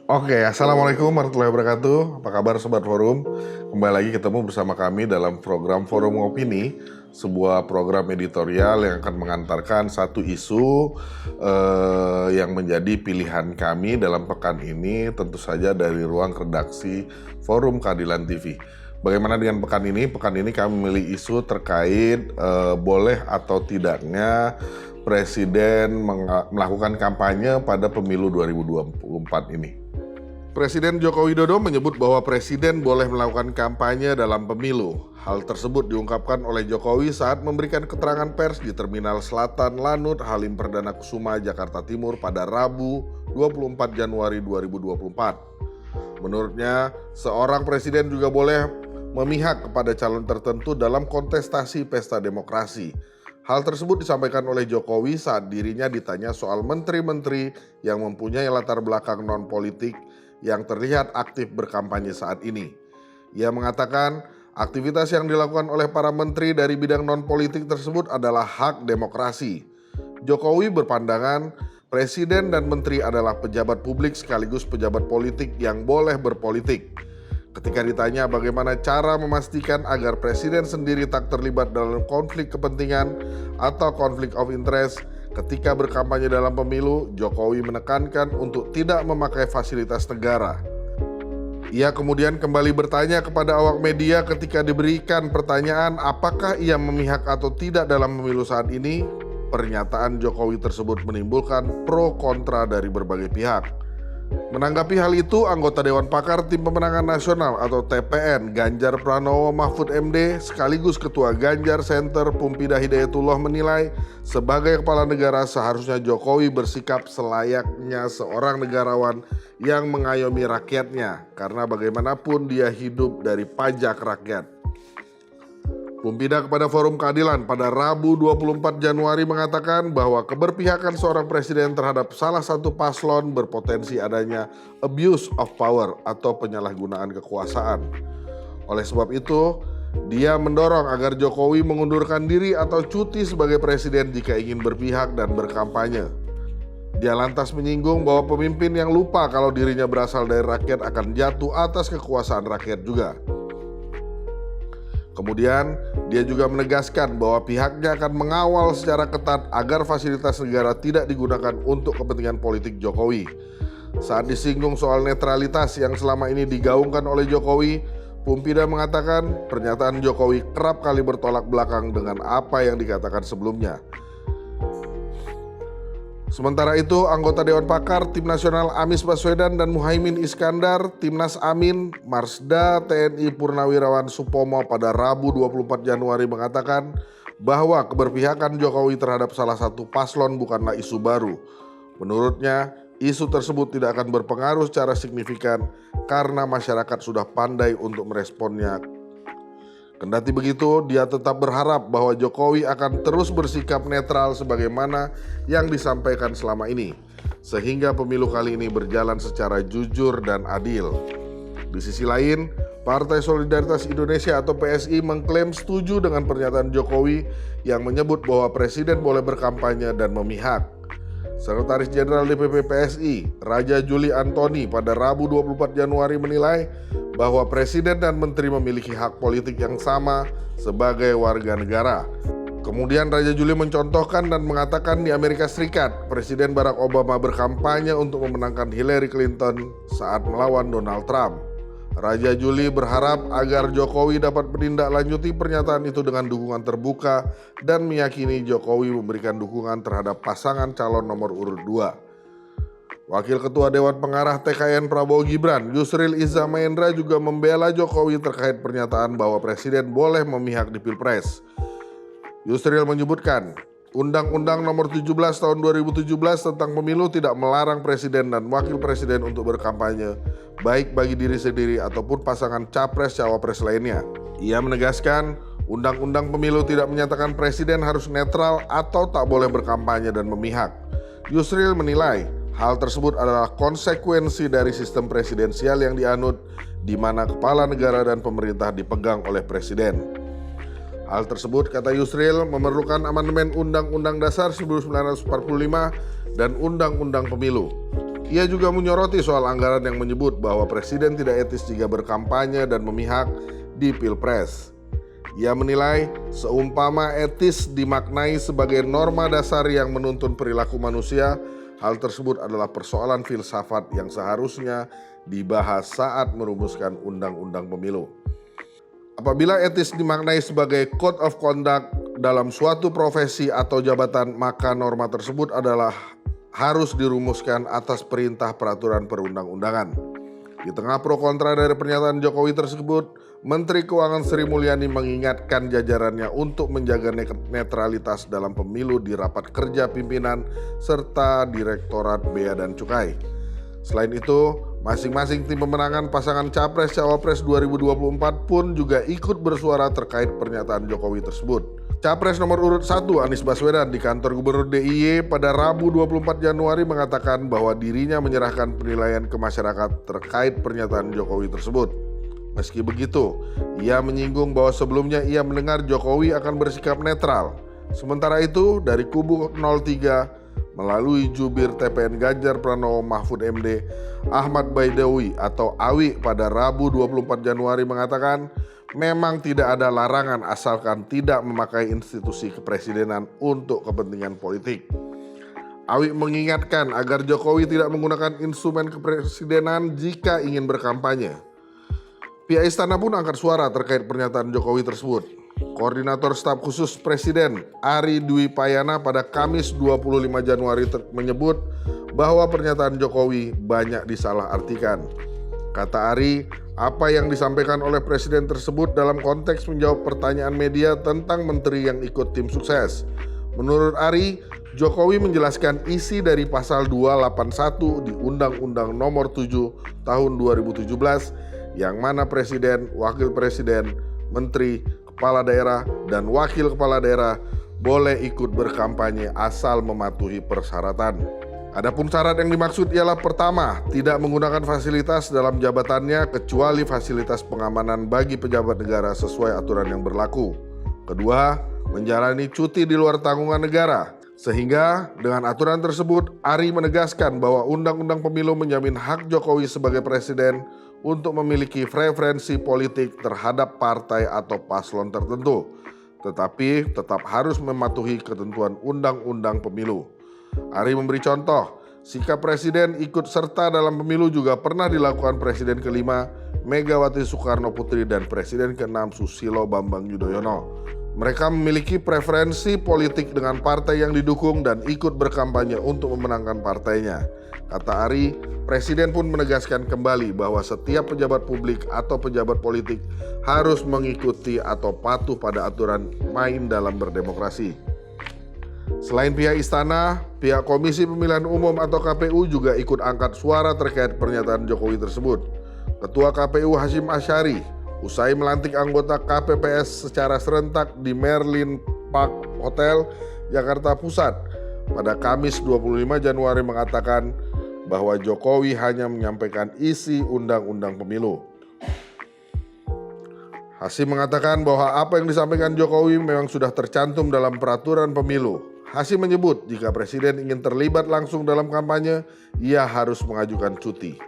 Oke, Assalamualaikum warahmatullahi wabarakatuh. Apa kabar Sobat Forum? Kembali lagi ketemu bersama kami dalam program Forum Opini, sebuah program editorial yang akan mengantarkan satu isu yang menjadi pilihan kami dalam pekan ini, tentu saja dari ruang redaksi Forum Keadilan TV. Bagaimana dengan pekan ini? Pekan ini kami memilih isu terkait boleh atau tidaknya Presiden melakukan kampanye pada pemilu 2024 ini. Presiden Joko Widodo menyebut bahwa Presiden boleh melakukan kampanye dalam pemilu. Hal tersebut diungkapkan oleh Jokowi saat memberikan keterangan pers di Terminal Selatan Lanut Halim Perdana Kusuma, Jakarta Timur pada Rabu 24 Januari 2024. Menurutnya, seorang presiden juga boleh memihak kepada calon tertentu dalam kontestasi pesta demokrasi. Hal tersebut disampaikan oleh Jokowi saat dirinya ditanya soal menteri-menteri yang mempunyai latar belakang non-politik yang terlihat aktif berkampanye saat ini. Ia mengatakan aktivitas yang dilakukan oleh para menteri dari bidang non-politik tersebut adalah hak demokrasi. Jokowi berpandangan presiden dan menteri adalah pejabat publik sekaligus pejabat politik yang boleh berpolitik. Ketika ditanya bagaimana cara memastikan agar presiden sendiri tak terlibat dalam konflik kepentingan atau konflik of interest ketika berkampanye dalam pemilu, Jokowi menekankan untuk tidak memakai fasilitas negara. Ia kemudian kembali bertanya kepada awak media ketika diberikan pertanyaan apakah ia memihak atau tidak dalam pemilu saat ini. Pernyataan Jokowi tersebut menimbulkan pro kontra dari berbagai pihak. Menanggapi hal itu, anggota Dewan Pakar Tim Pemenangan Nasional atau TPN Ganjar Pranowo Mahfud MD sekaligus Ketua Ganjar Center Pumpida Hidayatullah menilai sebagai kepala negara seharusnya Jokowi bersikap selayaknya seorang negarawan yang mengayomi rakyatnya karena bagaimanapun dia hidup dari pajak rakyat. Pumpida kepada Forum Keadilan pada Rabu 24 Januari mengatakan bahwa keberpihakan seorang presiden terhadap salah satu paslon berpotensi adanya abuse of power atau penyalahgunaan kekuasaan. Oleh sebab itu, dia mendorong agar Jokowi mengundurkan diri atau cuti sebagai presiden jika ingin berpihak dan berkampanye. Dia lantas menyinggung bahwa pemimpin yang lupa kalau dirinya berasal dari rakyat akan jatuh atas kekuasaan rakyat juga. Kemudian, dia juga menegaskan bahwa pihaknya akan mengawal secara ketat agar fasilitas negara tidak digunakan untuk kepentingan politik Jokowi. Saat disinggung soal netralitas yang selama ini digaungkan oleh Jokowi, Pumpida mengatakan pernyataan Jokowi kerap kali bertolak belakang dengan apa yang dikatakan sebelumnya. Sementara itu, anggota Dewan Pakar Tim Nasional Anies Baswedan dan Muhaimin Iskandar, Timnas Amin, Marsda TNI Purnawirawan Supomo pada Rabu 24 Januari mengatakan bahwa keberpihakan Jokowi terhadap salah satu paslon bukanlah isu baru. Menurutnya, isu tersebut tidak akan berpengaruh secara signifikan karena masyarakat sudah pandai untuk meresponnya. Kendati begitu, dia tetap berharap bahwa Jokowi akan terus bersikap netral sebagaimana yang disampaikan selama ini, sehingga pemilu kali ini berjalan secara jujur dan adil. Di sisi lain, Partai Solidaritas Indonesia atau PSI mengklaim setuju dengan pernyataan Jokowi yang menyebut bahwa presiden boleh berkampanye dan memihak. Sekretaris Jenderal DPP PSI, Raja Juli Antoni pada Rabu 24 Januari menilai bahwa presiden dan menteri memiliki hak politik yang sama sebagai warga negara. Kemudian Raja Juli mencontohkan dan mengatakan di Amerika Serikat, Presiden Barack Obama berkampanye untuk memenangkan Hillary Clinton saat melawan Donald Trump. Raja Juli berharap agar Jokowi dapat menindaklanjuti pernyataan itu dengan dukungan terbuka dan meyakini Jokowi memberikan dukungan terhadap pasangan calon nomor urut 2. Wakil Ketua Dewan Pengarah TKN Prabowo Gibran, Yusril Iza Mahendra juga membela Jokowi terkait pernyataan bahwa presiden boleh memihak di Pilpres. Yusril menyebutkan, Undang-Undang Nomor 17 Tahun 2017 tentang Pemilu tidak melarang presiden dan wakil presiden untuk berkampanye, baik bagi diri sendiri ataupun pasangan capres-cawapres lainnya. Ia menegaskan, Undang-Undang Pemilu tidak menyatakan presiden harus netral atau tak boleh berkampanye dan memihak. Yusril menilai, hal tersebut adalah konsekuensi dari sistem presidensial yang dianut, di mana kepala negara dan pemerintah dipegang oleh presiden. Hal tersebut, kata Yusril, memerlukan amandemen Undang-Undang Dasar 1945 dan Undang-Undang Pemilu. Ia juga menyoroti soal anggaran yang menyebut bahwa presiden tidak etis jika berkampanye dan memihak di Pilpres. Ia menilai seumpama etis dimaknai sebagai norma dasar yang menuntun perilaku manusia, hal tersebut adalah persoalan filsafat yang seharusnya dibahas saat merumuskan undang-undang pemilu. Apabila etis dimaknai sebagai code of conduct dalam suatu profesi atau jabatan, maka norma tersebut adalah harus dirumuskan atas perintah peraturan perundang-undangan. Di tengah pro kontra dari pernyataan Jokowi tersebut, Menteri Keuangan Sri Mulyani mengingatkan jajarannya untuk menjaga netralitas dalam pemilu di rapat kerja pimpinan serta Direktorat Bea dan Cukai. Selain itu, masing-masing tim pemenangan pasangan Capres-Cawapres 2024 pun juga ikut bersuara terkait pernyataan Jokowi tersebut. Capres nomor urut 1 Anies Baswedan di kantor Gubernur DIY pada Rabu 24 Januari mengatakan bahwa dirinya menyerahkan penilaian ke masyarakat terkait pernyataan Jokowi tersebut. Meski begitu, ia menyinggung bahwa sebelumnya ia mendengar Jokowi akan bersikap netral. Sementara itu, dari kubu 03 melalui jubir TPN Ganjar Pranowo Mahfud MD, Ahmad Baidowi atau Awi pada Rabu 24 Januari mengatakan memang tidak ada larangan asalkan tidak memakai institusi kepresidenan untuk kepentingan politik. Awi mengingatkan agar Jokowi tidak menggunakan instrumen kepresidenan jika ingin berkampanye. Pihak istana pun angkat suara terkait pernyataan Jokowi tersebut. Koordinator Staf Khusus Presiden Ari Dwi Payana pada Kamis 25 Januari menyebut bahwa pernyataan Jokowi banyak disalahartikan. Kata Ari, apa yang disampaikan oleh Presiden tersebut dalam konteks menjawab pertanyaan media tentang menteri yang ikut tim sukses. Menurut Ari, Jokowi menjelaskan isi dari pasal 281 di Undang-Undang Nomor 7 Tahun 2017 yang mana Presiden, Wakil Presiden, Menteri, Kepala Daerah, dan Wakil Kepala Daerah boleh ikut berkampanye asal mematuhi persyaratan. Adapun syarat yang dimaksud ialah pertama, tidak menggunakan fasilitas dalam jabatannya kecuali fasilitas pengamanan bagi pejabat negara sesuai aturan yang berlaku. Kedua, menjalani cuti di luar tanggungan negara. Sehingga dengan aturan tersebut, Ari menegaskan bahwa Undang-Undang Pemilu menjamin hak Jokowi sebagai presiden untuk memiliki preferensi politik terhadap partai atau paslon tertentu, tetapi tetap harus mematuhi ketentuan Undang-Undang Pemilu. Ari memberi contoh, sikap presiden ikut serta dalam pemilu juga pernah dilakukan Presiden kelima Megawati Soekarno Putri dan Presiden ke-6 Susilo Bambang Yudhoyono. Mereka memiliki preferensi politik dengan partai yang didukung dan ikut berkampanye untuk memenangkan partainya. Kata Ari, Presiden pun menegaskan kembali bahwa setiap pejabat publik atau pejabat politik harus mengikuti atau patuh pada aturan main dalam berdemokrasi. Selain pihak istana, pihak Komisi Pemilihan Umum atau KPU juga ikut angkat suara terkait pernyataan Jokowi tersebut. Ketua KPU Hasyim Asyari usai melantik anggota KPPS secara serentak di Merlin Park Hotel, Jakarta Pusat pada Kamis 25 Januari mengatakan bahwa Jokowi hanya menyampaikan isi Undang-Undang Pemilu. Hasyim mengatakan bahwa apa yang disampaikan Jokowi memang sudah tercantum dalam peraturan pemilu. Hasyim menyebut jika Presiden ingin terlibat langsung dalam kampanye, ia harus mengajukan cuti.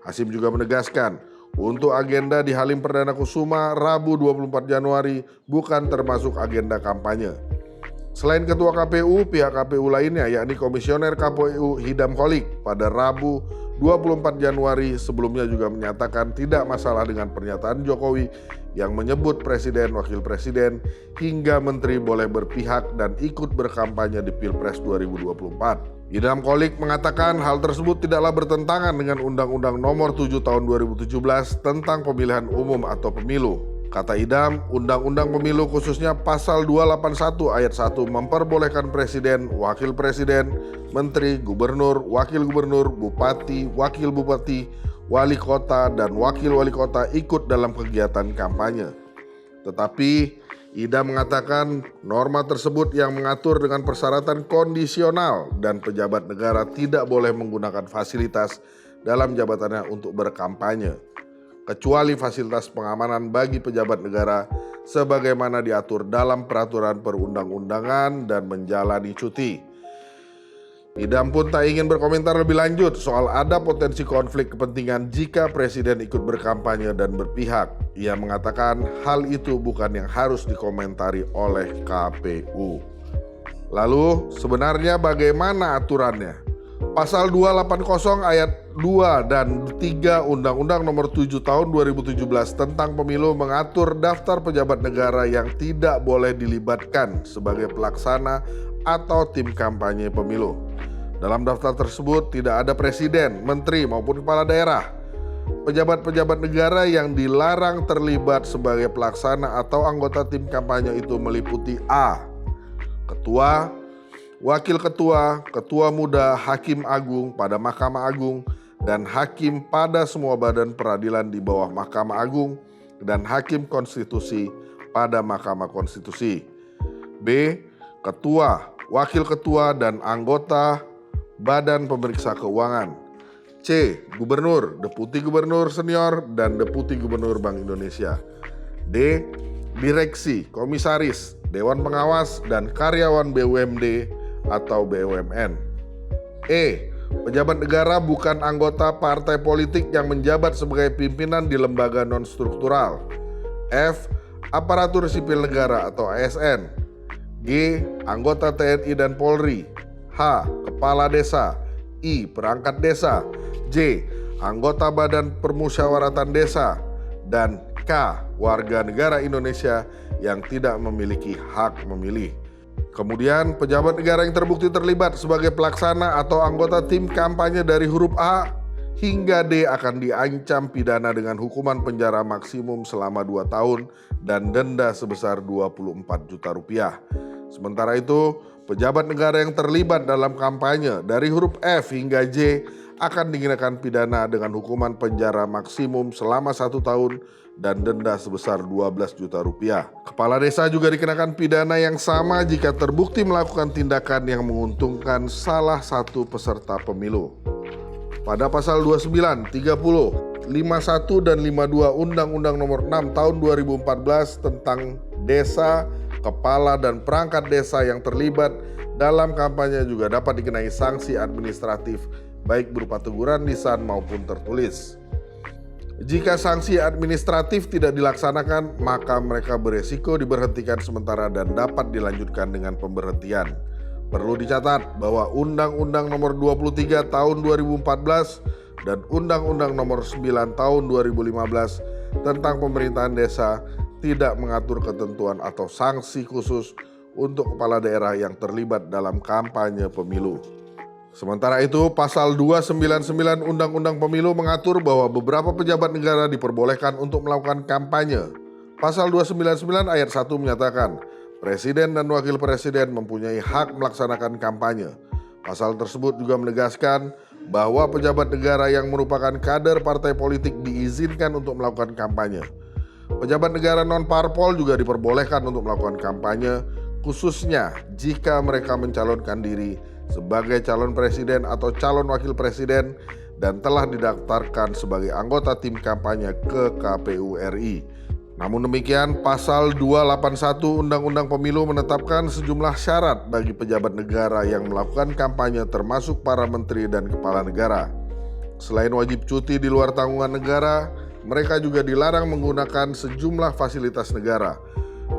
Hasyim juga menegaskan, untuk agenda di Halim Perdana Kusuma Rabu 24 Januari bukan termasuk agenda kampanye. Selain Ketua KPU, pihak KPU lainnya yakni Komisioner KPU Hidam Kholik pada Rabu 24 Januari sebelumnya juga menyatakan tidak masalah dengan pernyataan Jokowi yang menyebut Presiden, Wakil Presiden, hingga Menteri boleh berpihak dan ikut berkampanye di Pilpres 2024. Hidam Kholik mengatakan hal tersebut tidaklah bertentangan dengan Undang-Undang Nomor 7 Tahun 2017 tentang pemilihan umum atau pemilu. Kata Hidam, Undang-Undang Pemilu khususnya Pasal 281 Ayat 1 memperbolehkan Presiden, Wakil Presiden, Menteri, Gubernur, Wakil Gubernur, Bupati, Wakil Bupati, Wali Kota, dan Wakil Wali Kota ikut dalam kegiatan kampanye. Tetapi Hidam mengatakan norma tersebut yang mengatur dengan persyaratan kondisional dan pejabat negara tidak boleh menggunakan fasilitas dalam jabatannya untuk berkampanye, kecuali fasilitas pengamanan bagi pejabat negara sebagaimana diatur dalam peraturan perundang-undangan dan menjalani cuti. Idam pun tak ingin berkomentar lebih lanjut soal ada potensi konflik kepentingan jika presiden ikut berkampanye dan berpihak. Ia mengatakan hal itu bukan yang harus dikomentari oleh KPU. Lalu sebenarnya bagaimana aturannya? Pasal 280 ayat 2 dan 3 Undang-Undang Nomor 7 Tahun 2017 tentang Pemilu mengatur daftar pejabat negara yang tidak boleh dilibatkan sebagai pelaksana atau tim kampanye pemilu. Dalam daftar tersebut tidak ada presiden, menteri maupun kepala daerah. Pejabat-pejabat negara yang dilarang terlibat sebagai pelaksana atau anggota tim kampanye itu meliputi A. Ketua, wakil ketua, ketua muda, hakim agung pada Mahkamah Agung, dan hakim pada semua badan peradilan di bawah Mahkamah Agung, dan hakim konstitusi pada Mahkamah Konstitusi. B. Ketua, wakil ketua, dan anggota Badan Pemeriksa Keuangan. C. Gubernur, deputi gubernur senior, dan deputi gubernur Bank Indonesia. D. Direksi, komisaris, Dewan Pengawas, dan karyawan BUMD atau BUMN. E. Pejabat negara bukan anggota partai politik yang menjabat sebagai pimpinan di lembaga non-struktural. F. Aparatur sipil negara atau ASN. G. Anggota TNI dan Polri. H. Kepala desa. I. Perangkat desa. J. Anggota Badan Permusyawaratan Desa. Dan K. Warga negara Indonesia yang tidak memiliki hak memilih. Kemudian pejabat negara yang terbukti terlibat sebagai pelaksana atau anggota tim kampanye dari huruf A hingga D akan diancam pidana dengan hukuman penjara maksimum selama 2 tahun dan denda sebesar 24 juta rupiah. Sementara itu, pejabat negara yang terlibat dalam kampanye dari huruf F hingga J akan dikenakan pidana dengan hukuman penjara maksimum selama 1 tahun dan denda sebesar 12 juta rupiah. Kepala desa juga dikenakan pidana yang sama jika terbukti melakukan tindakan yang menguntungkan salah satu peserta pemilu. Pada pasal 29, 30, 51 dan 52 Undang-Undang Nomor 6 Tahun 2014 tentang desa, kepala dan perangkat desa yang terlibat dalam kampanye juga dapat dikenai sanksi administratif baik berupa teguran lisan maupun tertulis. Jika sanksi administratif tidak dilaksanakan, maka mereka beresiko diberhentikan sementara dan dapat dilanjutkan dengan pemberhentian. Perlu dicatat bahwa Undang-Undang Nomor 23 Tahun 2014 dan Undang-Undang Nomor 9 Tahun 2015 tentang pemerintahan desa tidak mengatur ketentuan atau sanksi khusus untuk kepala daerah yang terlibat dalam kampanye pemilu. Sementara itu, pasal 299 Undang-Undang Pemilu mengatur bahwa beberapa pejabat negara diperbolehkan untuk melakukan kampanye. Pasal 299 ayat 1 menyatakan, Presiden dan Wakil Presiden mempunyai hak melaksanakan kampanye. Pasal tersebut juga menegaskan bahwa pejabat negara yang merupakan kader partai politik diizinkan untuk melakukan kampanye. Pejabat negara non-parpol juga diperbolehkan untuk melakukan kampanye, khususnya jika mereka mencalonkan diri sebagai calon presiden atau calon wakil presiden dan telah didaftarkan sebagai anggota tim kampanye ke KPU RI. Namun demikian, pasal 281 Undang-Undang Pemilu menetapkan sejumlah syarat bagi pejabat negara yang melakukan kampanye termasuk para menteri dan kepala negara. Selain wajib cuti di luar tanggungan negara, mereka juga dilarang menggunakan sejumlah fasilitas negara.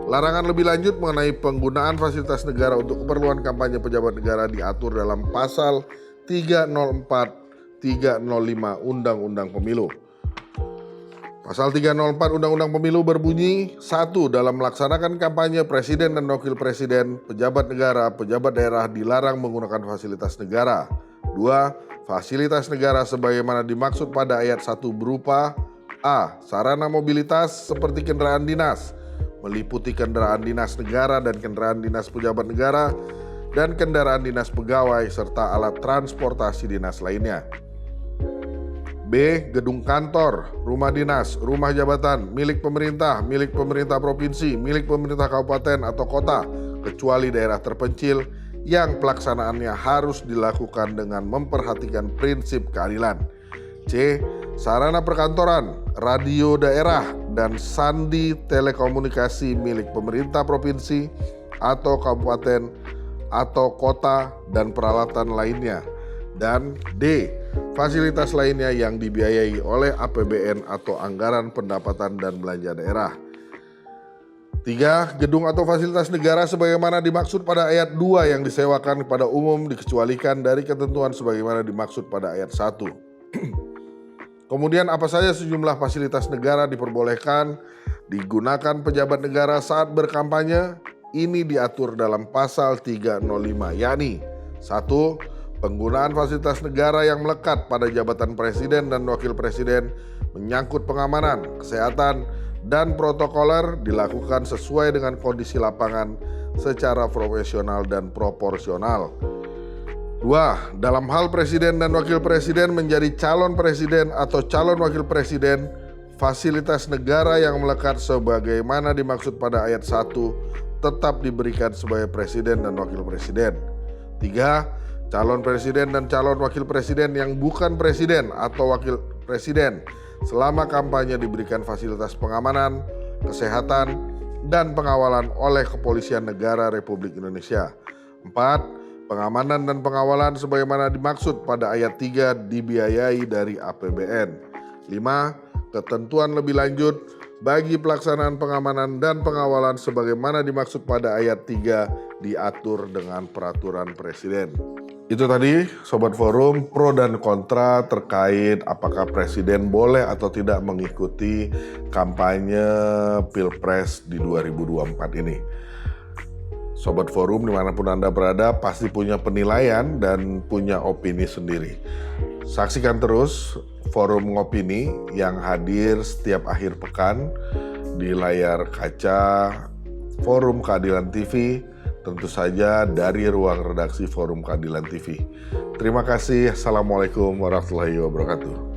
Larangan lebih lanjut mengenai penggunaan fasilitas negara untuk keperluan kampanye pejabat negara diatur dalam pasal 304-305 Undang-Undang Pemilu. Pasal 304 Undang-Undang Pemilu berbunyi, 1. Dalam melaksanakan kampanye presiden dan wakil presiden, pejabat negara, pejabat daerah dilarang menggunakan fasilitas negara. 2. Fasilitas negara sebagaimana dimaksud pada ayat 1 berupa A. Sarana mobilitas seperti kendaraan dinas, meliputi kendaraan dinas negara dan kendaraan dinas pejabat negara, dan kendaraan dinas pegawai serta alat transportasi dinas lainnya. B. Gedung kantor, rumah dinas, rumah jabatan, milik pemerintah provinsi, milik pemerintah kabupaten atau kota, kecuali daerah terpencil yang pelaksanaannya harus dilakukan dengan memperhatikan prinsip keadilan. C. Sarana perkantoran, radio daerah, dan sandi telekomunikasi milik pemerintah provinsi atau kabupaten atau kota dan peralatan lainnya. Dan D. Fasilitas lainnya yang dibiayai oleh APBN atau anggaran pendapatan dan belanja daerah. 3. Gedung atau fasilitas negara sebagaimana dimaksud pada ayat 2 yang disewakan kepada umum dikecualikan dari ketentuan sebagaimana dimaksud pada ayat 1. Kemudian apa saja sejumlah fasilitas negara diperbolehkan digunakan pejabat negara saat berkampanye? Ini diatur dalam pasal 305, yakni 1. Penggunaan fasilitas negara yang melekat pada jabatan presiden dan wakil presiden menyangkut pengamanan, kesehatan, dan protokoler dilakukan sesuai dengan kondisi lapangan secara profesional dan proporsional. 2. Dalam hal presiden dan wakil presiden menjadi calon presiden atau calon wakil presiden, fasilitas negara yang melekat sebagaimana dimaksud pada ayat 1 tetap diberikan sebagai presiden dan wakil presiden. 3. Calon presiden dan calon wakil presiden yang bukan presiden atau wakil presiden selama kampanye diberikan fasilitas pengamanan, kesehatan, dan pengawalan oleh Kepolisian Negara Republik Indonesia. 4. Pengamanan dan pengawalan sebagaimana dimaksud pada ayat 3 dibiayai dari APBN. 5. Ketentuan lebih lanjut bagi pelaksanaan pengamanan dan pengawalan sebagaimana dimaksud pada ayat 3 diatur dengan peraturan presiden. Itu tadi Sobat Forum pro dan kontra terkait apakah presiden boleh atau tidak mengikuti kampanye Pilpres di 2024 ini. Sobat Forum dimanapun Anda berada pasti punya penilaian dan punya opini sendiri. Saksikan terus Forum Ngopini yang hadir setiap akhir pekan di layar kaca Forum Keadilan TV, tentu saja dari ruang redaksi Forum Keadilan TV. Terima kasih. Assalamualaikum warahmatullahi wabarakatuh.